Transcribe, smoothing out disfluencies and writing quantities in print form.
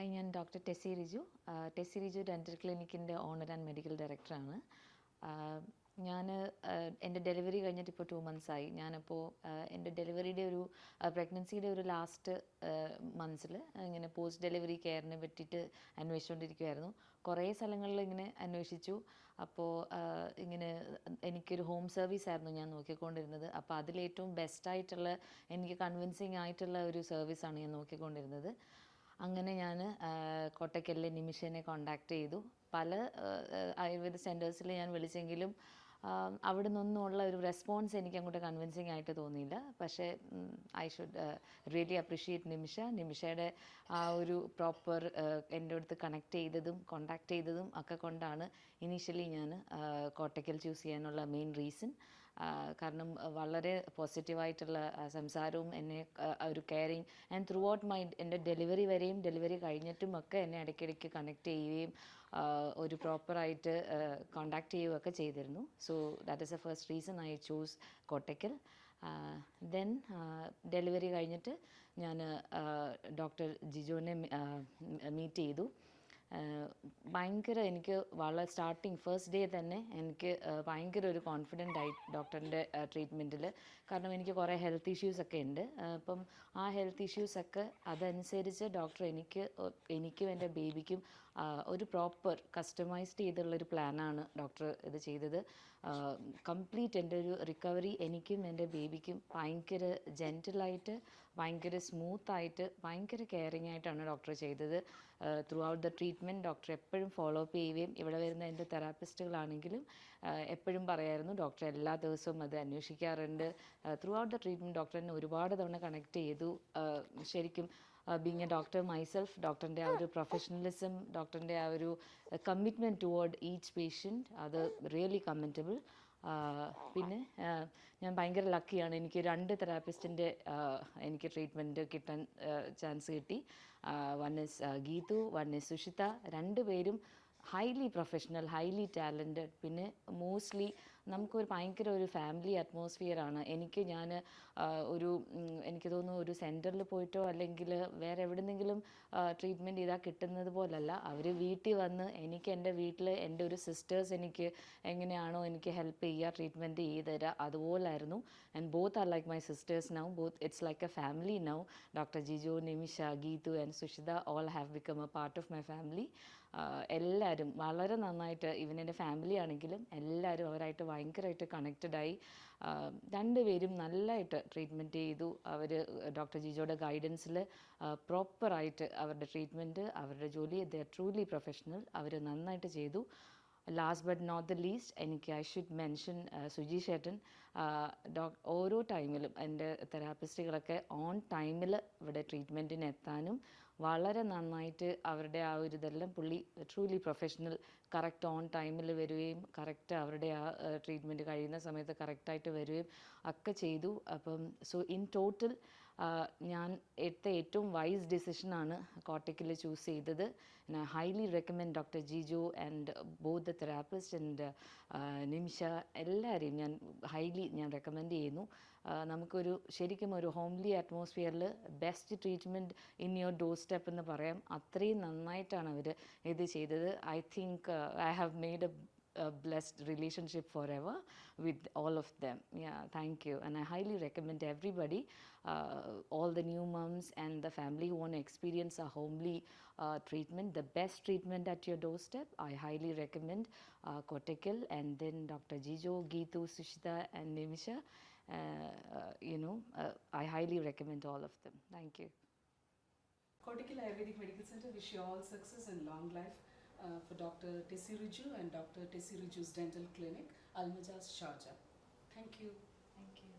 Hi, ഞാൻ doctor Tessy Riju. Tessy Riju dental ക്ലിനിക്കിൻ്റെ owner and medical ഡയറക്ടറാണ്. ഞാൻ എൻ്റെ ഡെലിവറി കഴിഞ്ഞിട്ട് ഇപ്പോൾ 2 months ആയി. ഞാനിപ്പോൾ എൻ്റെ ഡെലിവറിയുടെ ഒരു പ്രഗ്നൻസിയുടെ ഒരു ലാസ്റ്റ് മന്ത്സിൽ ഇങ്ങനെ പോസ്റ്റ് ഡെലിവറി കെയറിനെ പറ്റിയിട്ട് അന്വേഷിച്ചുകൊണ്ടിരിക്കുമായിരുന്നു. കുറേ സ്ഥലങ്ങളിൽ ഇങ്ങനെ അന്വേഷിച്ചു. അപ്പോൾ ഇങ്ങനെ എനിക്കൊരു ഹോം സർവീസ് ആയിരുന്നു ഞാൻ നോക്കിക്കൊണ്ടിരുന്നത്. അപ്പോൾ അതിലേറ്റവും ബെസ്റ്റായിട്ടുള്ള എനിക്ക് കൺവിൻസിങ് ആയിട്ടുള്ള ഒരു സർവീസാണ് ഞാൻ നോക്കിക്കൊണ്ടിരുന്നത്. അങ്ങനെ ഞാൻ കോട്ടയ്ക്കലിലെ നിമിഷനെ കോണ്ടാക്ട് ചെയ്തു. പല ആയുർവേദ സെൻറ്റേഴ്സിൽ ഞാൻ വിളിച്ചെങ്കിലും അവിടെ നിന്നുള്ള ഒരു റെസ്പോൺസ് എനിക്ക് അങ്ങോട്ട് കൺവിൻസിങ് ആയിട്ട് തോന്നിയില്ല. പക്ഷേ ഐ ഷുഡ് റിയലി അപ്രിഷിയേറ്റ് നിമിഷയുടെ ആ ഒരു പ്രോപ്പർ എൻ്റെ അടുത്ത് കണക്ട് ചെയ്തതും കോണ്ടാക്ട് ചെയ്തതും ഒക്കെ കൊണ്ടാണ് ഇനീഷ്യലി ഞാൻ കോട്ടയ്ക്കൽ ചൂസ് ചെയ്യാനുള്ള മെയിൻ റീസൺ. കാരണം വളരെ പോസിറ്റീവായിട്ടുള്ള സംസാരവും എന്നെ ഒരു കെയറിങ് ആൻഡ് ത്രൂ ഔട്ട് എൻ്റെ ഡെലിവറി വരെയും ഡെലിവറി കഴിഞ്ഞിട്ടും ഒക്കെ എന്നെ ഇടയ്ക്കിടയ്ക്ക് കണക്ട് ചെയ്യുകയും ഒരു പ്രോപ്പറായിട്ട് കോണ്ടാക്ട് ചെയ്യുകയൊക്കെ ചെയ്തിരുന്നു. So that is the first reason I choose Kottakkal. Then delivery കഴിഞ്ഞിട്ട് ഞാൻ ഡോക്ടർ ജിജോനെ മീറ്റ് ചെയ്തു. ഭയങ്കര എനിക്ക് വളരെ സ്റ്റാർട്ടിങ് ഫസ്റ്റ് ഡേ തന്നെ എനിക്ക് ഭയങ്കര ഒരു കോൺഫിഡൻ്റ് ആയി ഡോക്ടറിൻ്റെ ട്രീറ്റ്മെൻറ്റിൽ. കാരണം എനിക്ക് കുറേ ഹെൽത്ത് ഇഷ്യൂസൊക്കെ ഉണ്ട്. അപ്പം ആ ഹെൽത്ത് ഇഷ്യൂസൊക്കെ അതനുസരിച്ച് ഡോക്ടർ എനിക്കും എൻ്റെ ബേബിക്കും ഒരു പ്രോപ്പർ കസ്റ്റമൈസ്ഡ് ചെയ്തുള്ളൊരു പ്ലാനാണ് ഡോക്ടർ ഇത് ചെയ്തത്. കംപ്ലീറ്റ് എൻ്റെ ഒരു റിക്കവറി എനിക്കും എൻ്റെ ബേബിക്കും ഭയങ്കര ജെൻറ്റിലായിട്ട്, ഭയങ്കര സ്മൂത്തായിട്ട്, ഭയങ്കര കെയറിങ് ആയിട്ടാണ് ഡോക്ടർ ചെയ്തത്. Through out the treatment doctor എപ്പോഴും ഫോളോ അപ്പ് ചെയ്യുകയും ഇവിടെ വരുന്ന എൻ്റെ തെറാപ്പിസ്റ്റുകളാണെങ്കിലും എപ്പോഴും പറയായിരുന്നു ഡോക്ടർ എല്ലാ ദിവസവും അത് അന്വേഷിക്കാറുണ്ട്. Throughout the treatment doctor എന്നെ ഒരുപാട് തവണ കണക്ട് ചെയ്തു. ശരിക്കും ബീങ് എ ഡോക്ടർ മൈസെൽഫ്, ഡോക്ടറിൻ്റെ ആ ഒരു പ്രൊഫഷണലിസം, ഡോക്ടറിൻ്റെ ആ ഒരു കമ്മിറ്റ്മെൻറ്റ് ടുവേർഡ് ഈച്ച് പേഷ്യൻറ്റ്, അത് റിയലി കമൻറ്റബിൾ. പിന്നെ ഞാൻ ഭയങ്കര ലക്കിയാണ്. എനിക്ക് 2 തെറാപ്പിസ്റ്റിൻ്റെ എനിക്ക് ട്രീറ്റ്മെൻറ്റ് കിട്ടാൻ ചാൻസ് കിട്ടി. One is Geethu, one is Sushitha. 2 പേരും ഹൈലി പ്രൊഫഷണൽ, ഹൈലി ടാലൻറ്റഡ്. പിന്നെ മോസ്റ്റ്ലി നമുക്കൊരു ഭയങ്കര ഒരു ഫാമിലി അറ്റ്മോസ്ഫിയറാണ്. എനിക്ക് തോന്നുന്നു ഒരു സെൻറ്ററിൽ പോയിട്ടോ അല്ലെങ്കിൽ വേറെ എവിടെന്നെങ്കിലും ട്രീറ്റ്മെൻറ്റ് ചെയ്താൽ കിട്ടുന്നത് പോലല്ല. അവർ വീട്ടിൽ വന്ന് എൻ്റെ വീട്ടിൽ എൻ്റെ ഒരു സിസ്റ്റേഴ്സ് എനിക്ക് എങ്ങനെയാണോ എനിക്ക് ഹെൽപ്പ് ചെയ്യുക, ട്രീറ്റ്മെൻറ്റ് ചെയ്ത് തരിക, അതുപോലായിരുന്നു. And both are like my sisters now. It's like a family now. Doctor Jijo, Nimisha, Geethu and Sushitha all have become a part of my family. എല്ലാവരും വളരെ നന്നായിട്ട്, ഈവൻ എൻ്റെ ഫാമിലി ആണെങ്കിലും എല്ലാവരും അവരായിട്ട് ഭയങ്കരമായിട്ട് കണക്റ്റഡായി. 2 പേരും നല്ലതായിട്ട് ട്രീറ്റ്മെൻറ്റ് ചെയ്തു. അവർ ഡോക്ടർ ജിജോയുടെ ഗൈഡൻസിൽ പ്രോപ്പറായിട്ട് അവരുടെ ട്രീറ്റ്മെൻറ്റ്, അവരുടെ ജോലി, ദേ ആർ ട്രൂലി പ്രൊഫഷണൽ. അവർ നന്നായിട്ട് ചെയ്തു. Last but not the least, I should mention Suji ചേട്ടൻ. ഓരോ ടൈമിലും എൻ്റെ തെറാപ്പിസ്റ്റുകളൊക്കെ ഓൺ ടൈമിൽ ഇവിടെ ട്രീറ്റ്മെൻറ്റിന് എത്താനും വളരെ നന്നായിട്ട് അവരുടെ ആ ഒരു ഇതെല്ലാം പുള്ളി ട്രൂലി പ്രൊഫഷണൽ, കറക്റ്റ് ഓൺ ടൈമിൽ വരികയും കറക്റ്റ് അവരുടെ ആ ട്രീറ്റ്മെൻറ്റ് കഴിയുന്ന സമയത്ത് കറക്റ്റായിട്ട് വരികയും ഒക്കെ ചെയ്തു. അപ്പം സോ ഇൻ ടോട്ടൽ ഞാൻ എടുത്ത ഏറ്റവും വൈസ് ഡിസിഷനാണ് കോട്ടയ്ക്കൽ ചൂസ് ചെയ്തത്. I highly recommend doctor Jijo and both the therapist and Nimisha, എല്ലാവരെയും ഞാൻ റെക്കമെൻഡ് ചെയ്യുന്നു. നമുക്കൊരു ശരിക്കും ഒരു ഹോംലി അറ്റ്മോസ്ഫിയറിൽ best treatment in your doorstep എന്ന് പറയാം. അത്രയും നന്നായിട്ടാണ് അവർ ഇത് ചെയ്തത്. I think I have made a blessed relationship forever with all of them. Yeah, thank you. And I highly recommend everybody, all the new moms and the family who want to experience a homely treatment, the best treatment at your doorstep. I highly recommend Kottakkal, and then Dr. Jijo, Geetu, Sushita and Nimisha. I highly recommend all of them. Thank you. Kottakkal Ayurvedic Medical Center wish you all success and long life. For Dr. Tessi Riju and Dr. Tessi Riju's Dental Clinic, Al Majaz, Sharjah. Thank you. Thank you.